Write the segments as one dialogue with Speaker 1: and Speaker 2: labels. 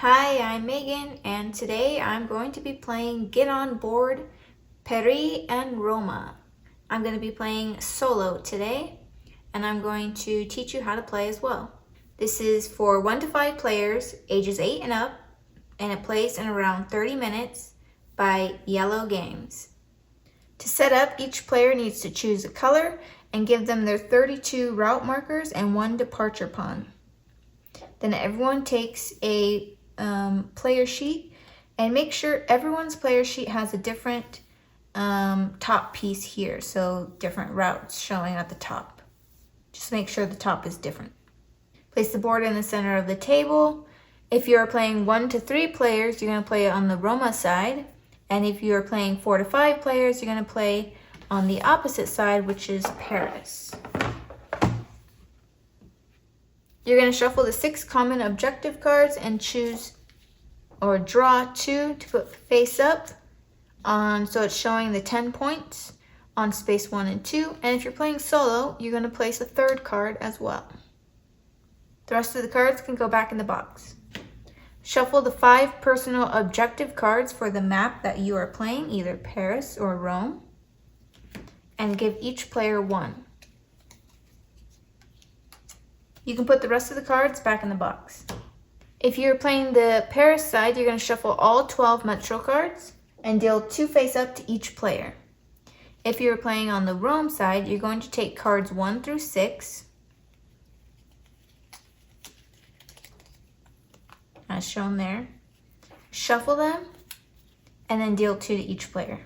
Speaker 1: Hi, I'm Megan, and today I'm going to be playing Get On Board, Peri and Roma. I'm going to be playing solo today, and I'm going to teach you how to play as well. This is for 1 to 5 players, ages 8 and up, and it plays in around 30 minutes by Yellow Games. To set up, each player needs to choose a color and give them their 32 route markers and 1 departure pawn. Then everyone takes a player sheet and make sure everyone's player sheet has a different top piece here, so different routes showing at the top. Just make sure the top is different. Place the board in the center of the table. If you're playing 1 to 3 players, you're going to play on the Roma side, and if you're playing 4 to 5 players, you're going to play on the opposite side, which is Paris. You're going to shuffle the 6 common objective cards and choose or draw 2 to put face up on, so it's showing the 10 points on space 1 and 2. And if you're playing solo, you're going to place a 3rd card as well. The rest of the cards can go back in the box. Shuffle the 5 personal objective cards for the map that you are playing, either Paris or Rome, and give each player 1. You can put the rest of the cards back in the box. If you're playing the Paris side, you're going to shuffle all 12 metro cards and deal 2 face up to each player. If you're playing on the Rome side, you're going to take cards 1 through 6, as shown there, shuffle them, and then deal 2 to each player.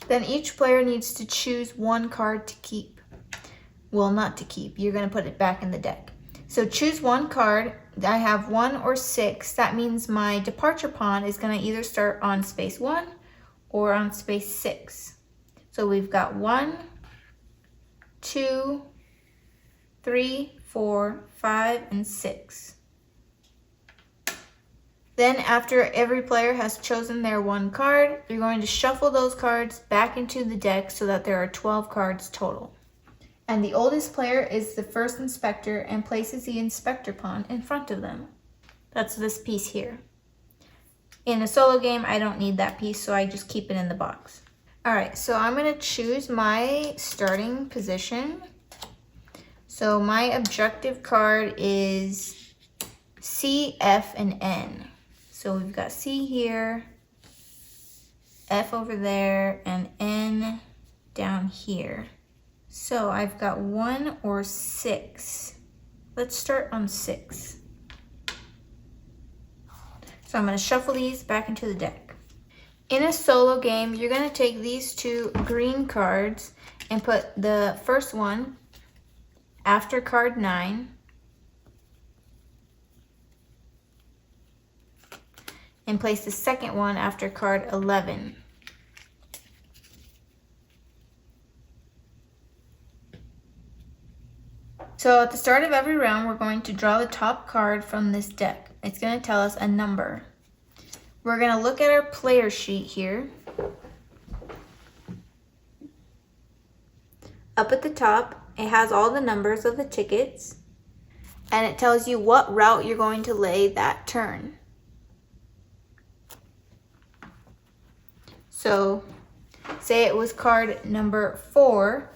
Speaker 1: Then each player needs to choose 1 card to keep. Well, not to keep. You're going to put it back in the deck. So choose 1 card. I have 1 or 6. That means my departure pawn is going to either start on space 1 or on space 6. So we've got 1, 2, 3, 4, 5, and 6. Then after every player has chosen their 1 card, you're going to shuffle those cards back into the deck so that there are 12 cards total. And the oldest player is the first inspector and places the inspector pawn in front of them. That's this piece here. In a solo game, I don't need that piece, so I just keep it in the box. All right, so I'm going to choose my starting position. So my objective card is C, F, and N. So we've got C here, F over there, and N down here. So I've got 1 or 6. Let's start on 6. So I'm going to shuffle these back into the deck. In a solo game, you're going to take these 2 green cards and put the first one after card 9. And place the second one after card 11. So at the start of every round, we're going to draw the top card from this deck. It's going to tell us a number. We're going to look at our player sheet here. Up at the top, it has all the numbers of the tickets, and it tells you what route you're going to lay that turn. So say it was card number 4.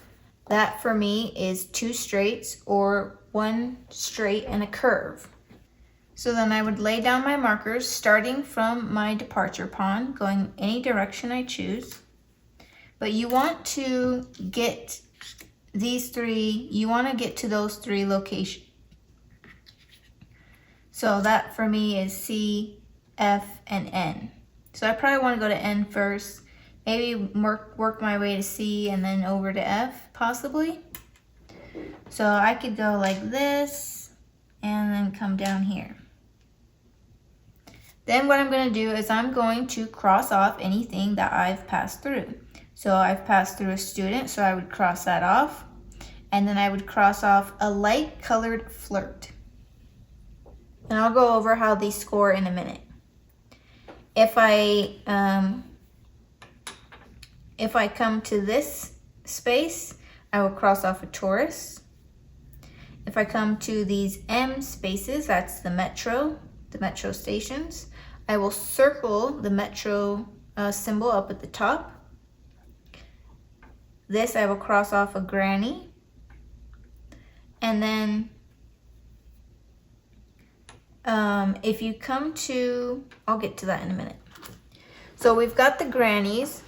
Speaker 1: That for me is 2 straights or 1 straight and a curve. So then I would lay down my markers starting from my departure pawn, going any direction I choose. But you want to get these 3, you want to get to those 3 locations. So that for me is C, F, and N. So I probably want to go to N first. Maybe work my way to C and then over to F, possibly. So I could go like this and then come down here. Then what I'm going to do is I'm going to cross off anything that I've passed through. So I've passed through a student, so I would cross that off. And then I would cross off a light colored flirt. And I'll go over how these score in a minute. If I come to this space, I will cross off a Taurus. if I come to these M spaces, that's the metro stations, I will circle the metro symbol up at the top. This I will cross off a granny. And then if you come to, I'll get to that in a minute. So we've got the grannies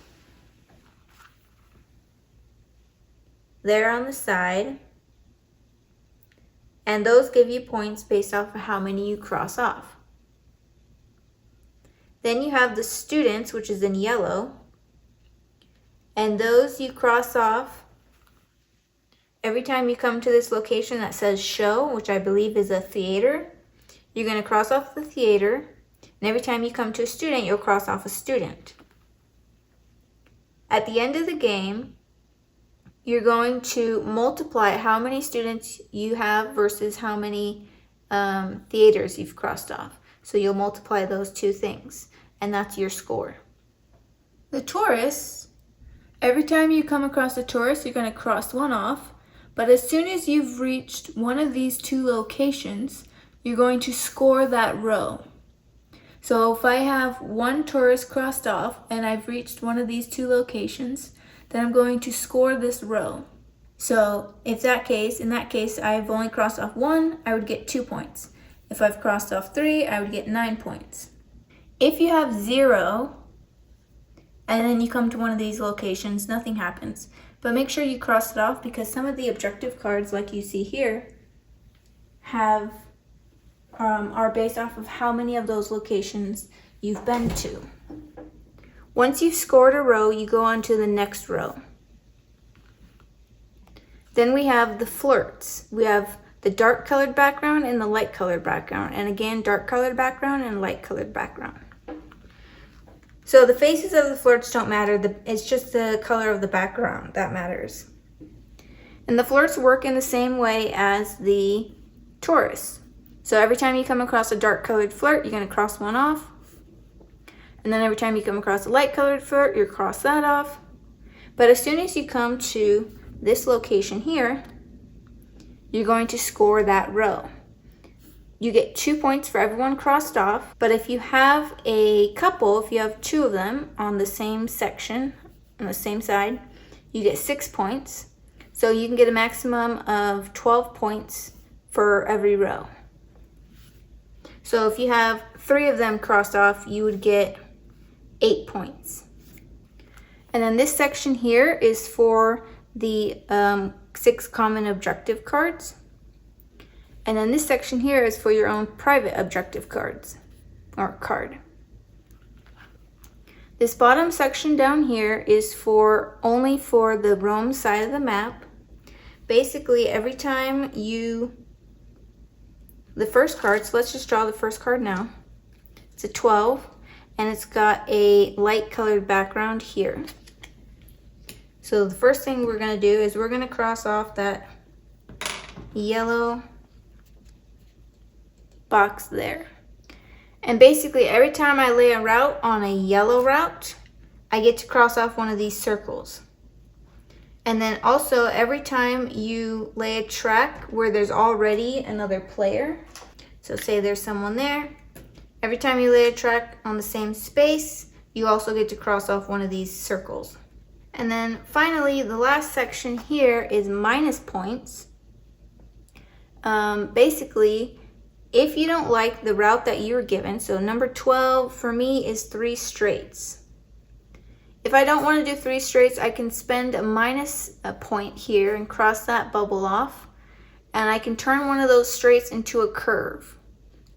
Speaker 1: there on the side, and those give you points based off of how many you cross off. Then you have the students, which is in yellow, and those you cross off every time you come to this location that says show, which I believe is a theater. You're going to cross off the theater, and every time you come to a student, you'll cross off a student. At the end of the game, you're going to multiply how many students you have versus how many theaters you've crossed off. So you'll multiply those two things, and that's your score. The tourists, every time you come across a tourist, you're going to cross one off, but as soon as you've reached one of these two locations, you're going to score that row. So if I have one tourist crossed off and I've reached one of these two locations, then I'm going to score this row. So in that case, I've only crossed off one, I would get 2 points. If I've crossed off 3, I would get 9 points. If you have 0, and then you come to one of these locations, nothing happens. But make sure you cross it off, because some of the objective cards, like you see here, are based off of how many of those locations you've been to. Once you've scored a row, you go on to the next row. Then we have the flirts. We have the dark colored background and the light colored background. And again, dark colored background and light colored background. So the faces of the flirts don't matter. It's just the color of the background that matters. And the flirts work in the same way as the tourists. So every time you come across a dark colored flirt, you're going to cross one off. And then every time you come across a light colored flirt, you cross that off. But as soon as you come to this location here, you're going to score that row. You get 2 points for everyone crossed off. But if you have a couple, if you have 2 of them on the same section, on the same side, you get 6 points. So you can get a maximum of 12 points for every row. So if you have 3 of them crossed off, you would get 8 points. And then this section here is for the 6 common objective cards. And then this section here is for your own private objective cards, or card. This bottom section down here is only for the Rome side of the map. Basically, every time the first card, so let's just draw the first card now. It's a 12, and it's got a light colored background here. So the first thing we're going to do is we're going to cross off that yellow box there. And basically every time I lay a route on a yellow route, I get to cross off one of these circles. And then also every time you lay a track where there's already another player, so say there's someone there, every time you lay a track on the same space, you also get to cross off one of these circles. And then finally, the last section here is minus points. Basically, if you don't like the route that you were given, so number 12 for me is 3 straights. If I don't want to do 3 straights, I can spend a point here and cross that bubble off, and I can turn one of those straights into a curve.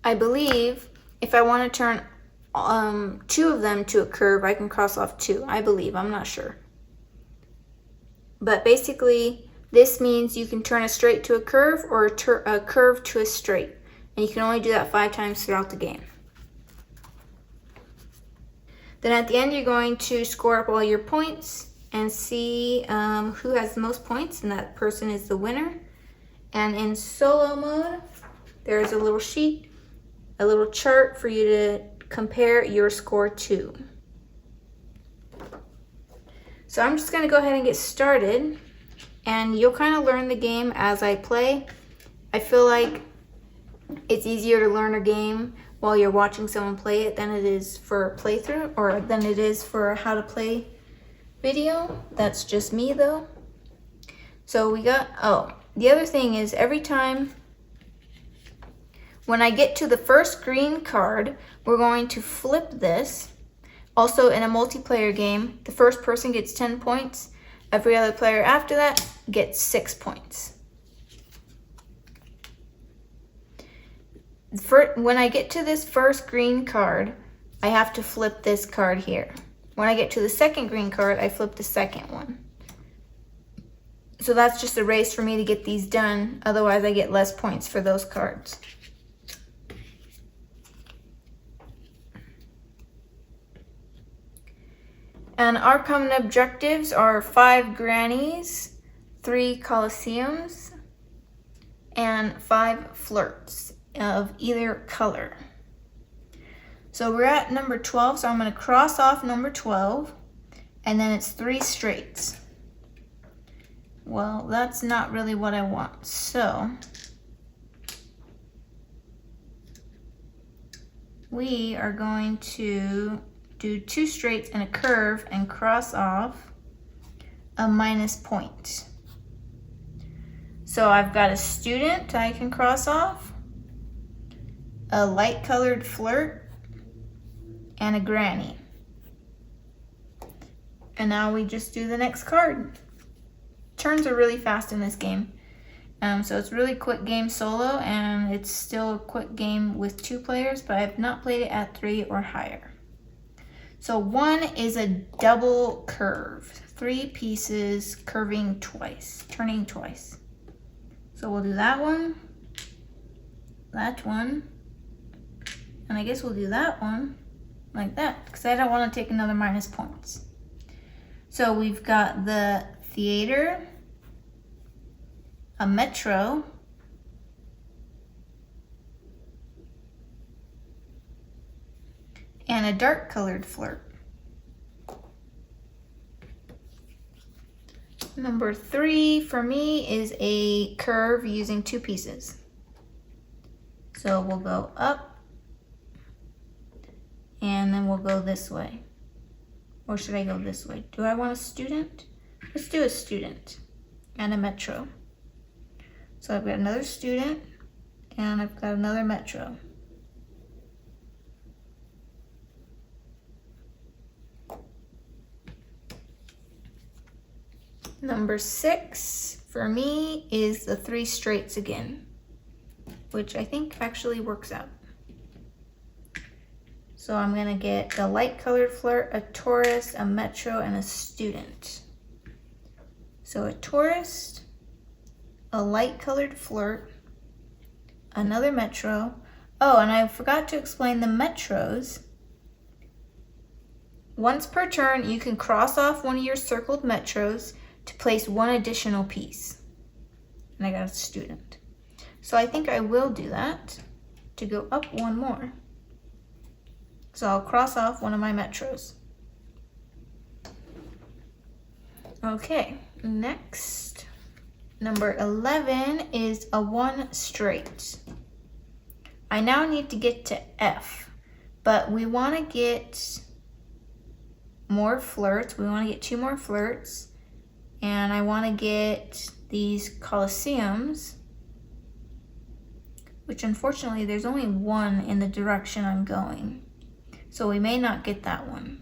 Speaker 1: I believe if I want to turn 2 of them to a curve, I can cross off 2. I believe, I'm not sure. But basically, this means you can turn a straight to a curve or a curve to a straight. And you can only do that 5 times throughout the game. Then at the end, you're going to score up all your points and see who has the most points, and that person is the winner. And in solo mode, there's a little sheet, a little chart for you to compare your score to. So I'm just going to go ahead and get started, and you'll kind of learn the game as I play. I feel like it's easier to learn a game while you're watching someone play it than it is for a playthrough, or than it is for a how to play video. That's just me though. So we got, oh, the other thing is every time when I get to the first green card, we're going to flip this. Also in a multiplayer game, the first person gets 10 points. Every other player after that gets 6 points. When I get to this first green card, I have to flip this card here. When I get to the second green card, I flip the second one. So that's just a race for me to get these done. Otherwise, I get less points for those cards. And our common objectives are 5 grannies, 3 coliseums, and 5 flirts of either color. So we're at number 12, so I'm going to cross off number 12, and then it's 3 straights. Well, that's not really what I want, so we are going to do 2 straights and a curve and cross off a minus point. So I've got a student I can cross off, a light colored flirt, and a granny. And now we just do the next card. Turns are really fast in this game. So it's really quick game solo, and it's still a quick game with 2 players, but I've not played it at 3 or higher. So 1 is a double curve, 3 pieces curving twice, turning twice. So we'll do that one, and I guess we'll do that one like that, because I don't want to take another minus points. So we've got the theater, a metro, and a dark colored flirt. Number 3 for me is a curve using 2 pieces. So we'll go up, and then we'll go this way. Or should I go this way? Do I want a student? Let's do a student and a metro. So I've got another student, and I've got another metro. Number 6 for me is the 3 straights again, which I think actually works out. So I'm gonna get the light colored flirt, a tourist, a metro, and a student. So a tourist, a light colored flirt, another metro. Oh, and I forgot to explain the metros. Once per turn, you can cross off one of your circled metros to place 1 additional piece. And I got a student. So I think I will do that to go up 1 more. So I'll cross off one of my metros. Okay, next, number 11 is a 1 straight. I now need to get to F, but we want to get more flirts. We want to get 2 more flirts, and I want to get these coliseums, which unfortunately there's only 1 in the direction I'm going. So we may not get that one.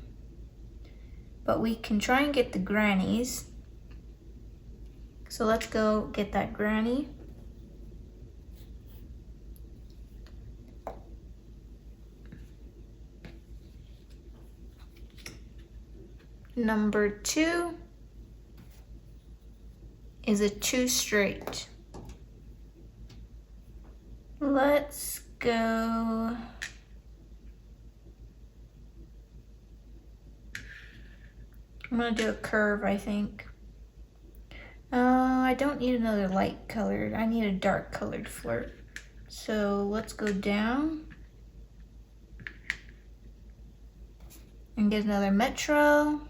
Speaker 1: But we can try and get the grannies. So let's go get that granny. Number 2 is a 2 straight. Let's go. I'm gonna do a curve, I think. I don't need another light colored. I need a dark colored flirt. So let's go down and get another metro.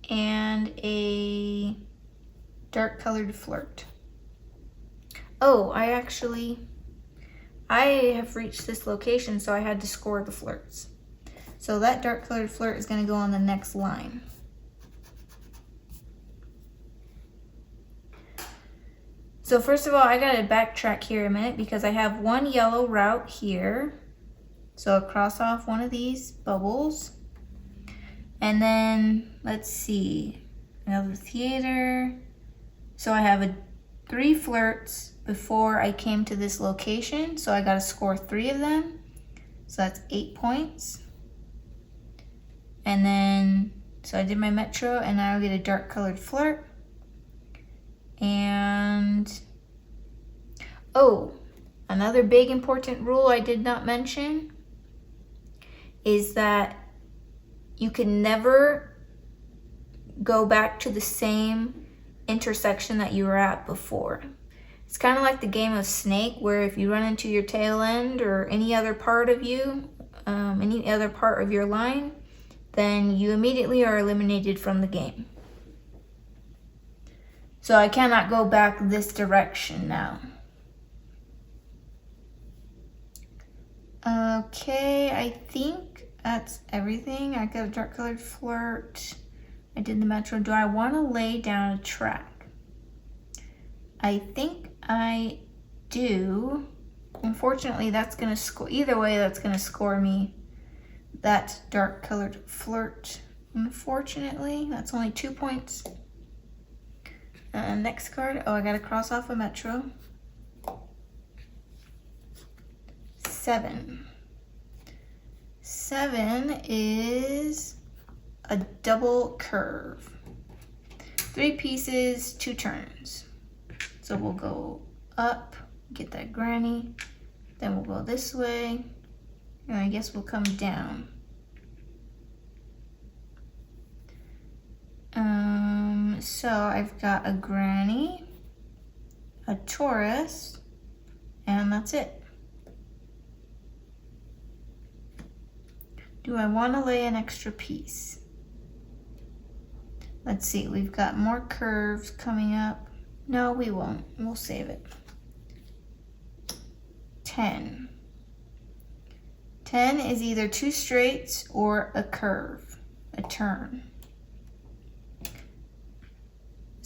Speaker 1: And a dark colored flirt. Oh, I have reached this location, so I had to score the flirts. So that dark colored flirt is going to go on the next line. So first of all, I got to backtrack here a minute because I have one yellow route here. So I'll cross off one of these bubbles. And then, let's see, another theater. So I have 3 flirts before I came to this location. So I got to score 3 of them. So that's 8 points. And then, so I did my metro and now I get a dark colored flirt. And, oh, another big important rule I did not mention is that you can never go back to the same intersection that you were at before. It's kind of like the game of Snake, where if you run into your tail end or any other part of you, any other part of your line, then you immediately are eliminated from the game. So I cannot go back this direction now. Okay, I think that's everything. I got a dark colored flirt. I did the metro. Do I want to lay down a track? I think I do. Unfortunately, that's going to score. Either way, that's going to score me that dark colored flirt. Unfortunately, that's only 2 points. Next card. Oh, I got to cross off a metro. 7. 7 is a double curve. 3 pieces, 2 turns. So we'll go up, get that granny, then we'll go this way, and I guess we'll come down. So I've got a granny, a Taurus, and that's it. Do I want to lay an extra piece? Let's see, we've got more curves coming up. No, we won't. We'll save it. 10. 10 is either 2 straights or a curve, a turn.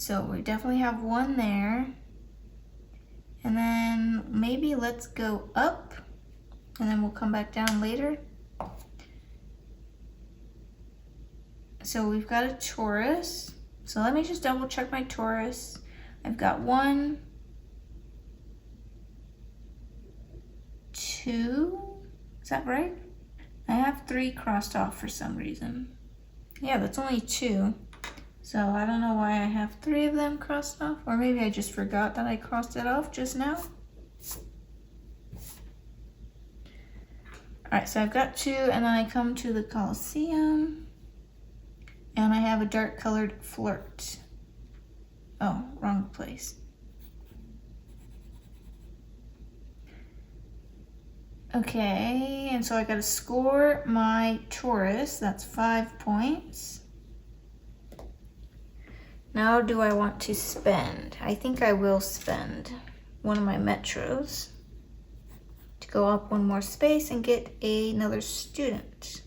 Speaker 1: So we definitely have one there. And then maybe let's go up and then we'll come back down later. So we've got a Taurus. So let me just double check my Taurus. I've got 1, 2, is that right? I have 3 crossed off for some reason. Yeah, that's only 2. So I don't know why I have 3 of them crossed off, or maybe I just forgot that I crossed it off just now. All right, so I've got 2, and then I come to the Colosseum, and I have a dark colored flirt. Oh, wrong place. Okay, and so I gotta score my Taurus, that's 5 points. Now do I want to spend? I think I will spend one of my metros to go up 1 more space and get another student.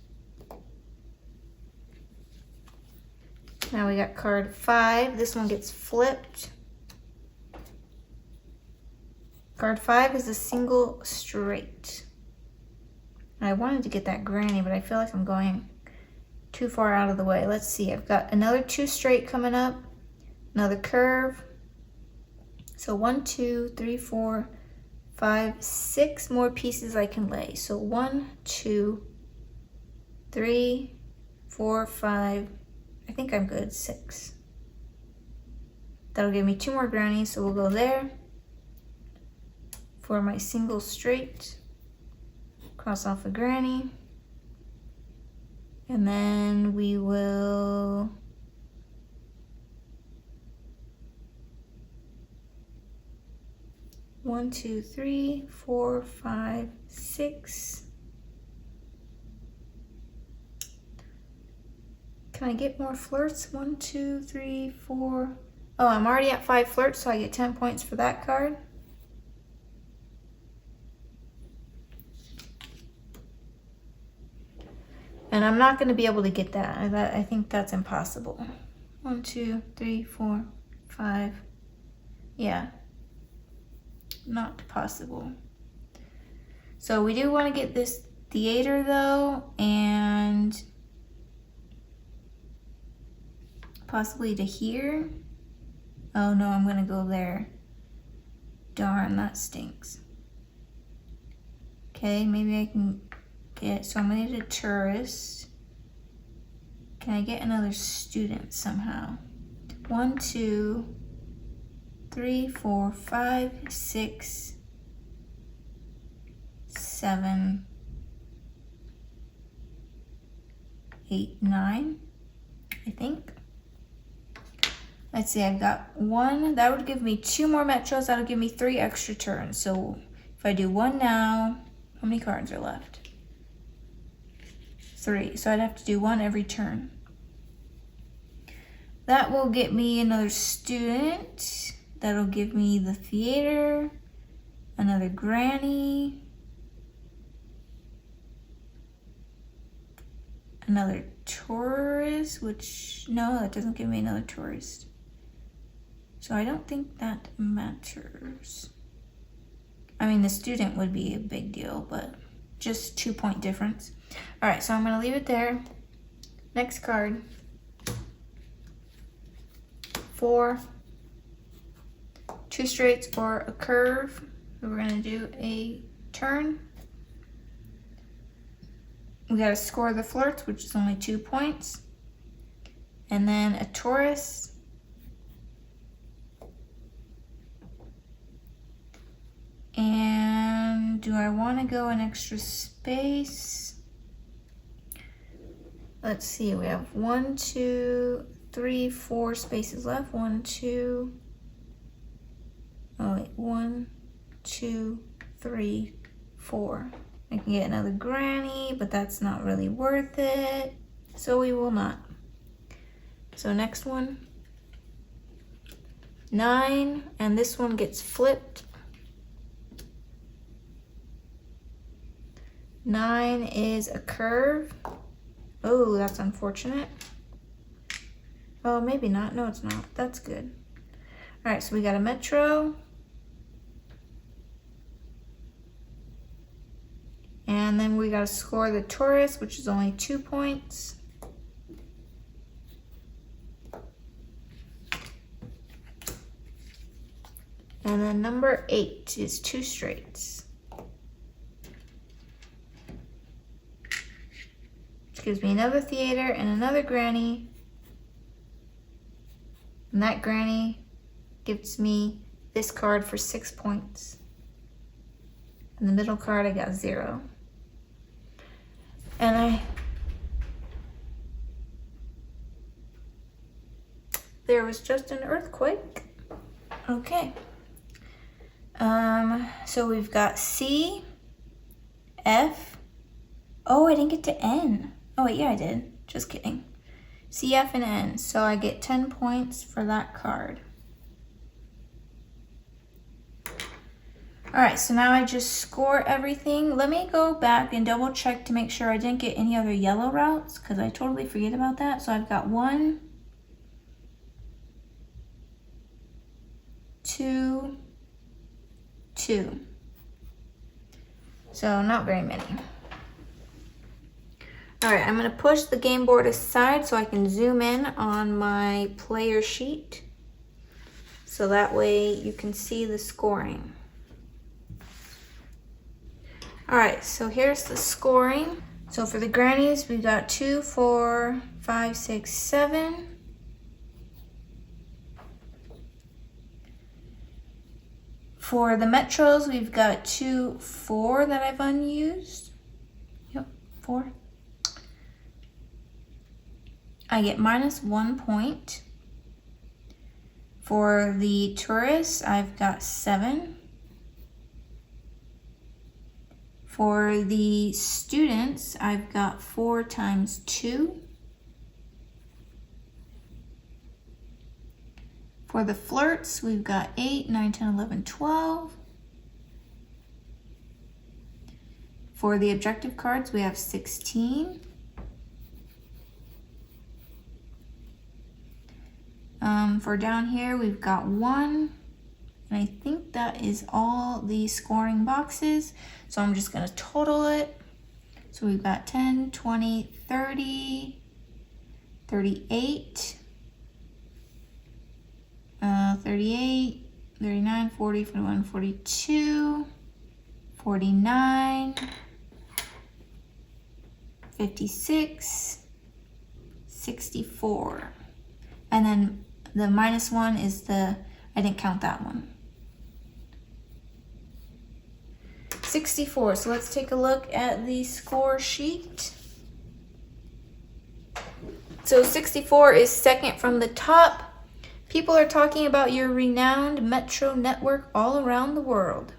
Speaker 1: Now we got card 5. This one gets flipped. Card 5 is a single straight. I wanted to get that granny, but I feel like I'm going too far out of the way. Let's see. I've got another 2 straight coming up. Another curve. So 1, 2, 3, 4, 5, 6 more pieces I can lay. So 1, 2, 3, 4, 5. I think I'm good. 6. That'll give me 2 more grannies, so we'll go there for my single straight. Cross off a granny. And then we will one, 2, 3, 4, 5, 6. Can I get more flirts? 1, 2, 3, 4. Oh, I'm already at 5 flirts, so I get 10 points for that card. And I'm not going to be able to get that. I think that's impossible. 1, 2, 3, 4, 5. Yeah. Not possible. So we do want to get this theater though, and possibly to here. Oh no, I'm going to go there. Darn, that stinks. Okay, maybe I can get, so I'm gonna need a tourist. Can I get another student somehow? 1, 2, 3, 4, 5, 6, 7, 8, 9, I think. Let's see, I've got 1. That would give me 2 more metros. That'll give me 3 extra turns. So if I do 1 now, how many cards are left? 3. So I'd have to do 1 every turn. That will get me another student. That'll give me the theater, another granny, another tourist, which, no, that doesn't give me another tourist. So I don't think that matters. I mean, the student would be a big deal, but just 2-point difference. All right, so I'm gonna leave it there. Next card. 4, 2 straights or a curve. We're gonna do a turn. We gotta score the flirts, which is only 2 points. And then a Taurus. And do I wanna go an extra space? Let's see, we have 1, 2, 3, 4 spaces left. 1, 2, oh wait, 1, 2, 3, 4. I can get another granny, but that's not really worth it. So we will not. So next one, 9, and this one gets flipped. 9 is a curve. Oh, that's unfortunate. Oh, maybe not. No, it's not. That's good. All right, so we got a metro. And then we got to score the Taurus, which is only 2 points. And then number 8 is 2 straights. Which gives me another theater and another granny. And that granny gives me this card for 6 points. And the middle card, I got 0. And there was just an earthquake. Okay. So we've got C, F. Oh, I didn't get to N. Oh wait, yeah, I did. Just kidding. C, F, and N. So I get 10 points for that card. All right, so now I just score everything. Let me go back and double check to make sure I didn't get any other yellow routes, because I totally forget about that. So I've got 1, 2, 2. So not very many. All right, I'm gonna push the game board aside so I can zoom in on my player sheet. So that way you can see the scoring. All right, so here's the scoring. So for the grannies, we got 2, 4, 5, 6, 7. For the metros, we've got 2, 4 that I've unused. Yep, 4. I get -1 point. For the tourists, I've got 7. For the students, I've got 4 times 2. For the flirts, we've got 8, 9, 10, 11, 12. For the objective cards, we have 16. For down here, we've got 1. And I think that is all the scoring boxes. So I'm just going to total it. So we've got 10, 20, 30, 38, 38, 39, 40, 41, 42, 49, 56, 64. And then the -1 is I didn't count that one. 64. So let's take a look at the score sheet. So 64 is second from the top. People are talking about your renowned metro network all around the world.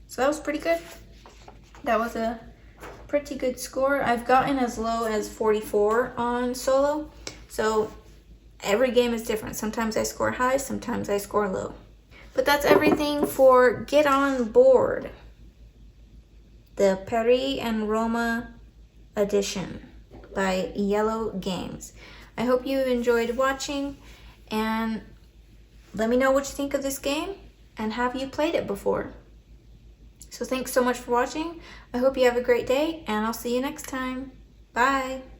Speaker 1: So that was pretty good. That was a pretty good score. I've gotten as low as 44 on solo. So every game is different. Sometimes I score high, sometimes I score low. But that's everything for Get On Board, the Paris and Roma edition by Yellow Games. I hope you enjoyed watching, and let me know what you think of this game, and have you played it before? So thanks so much for watching. I hope you have a great day, and I'll see you next time. Bye.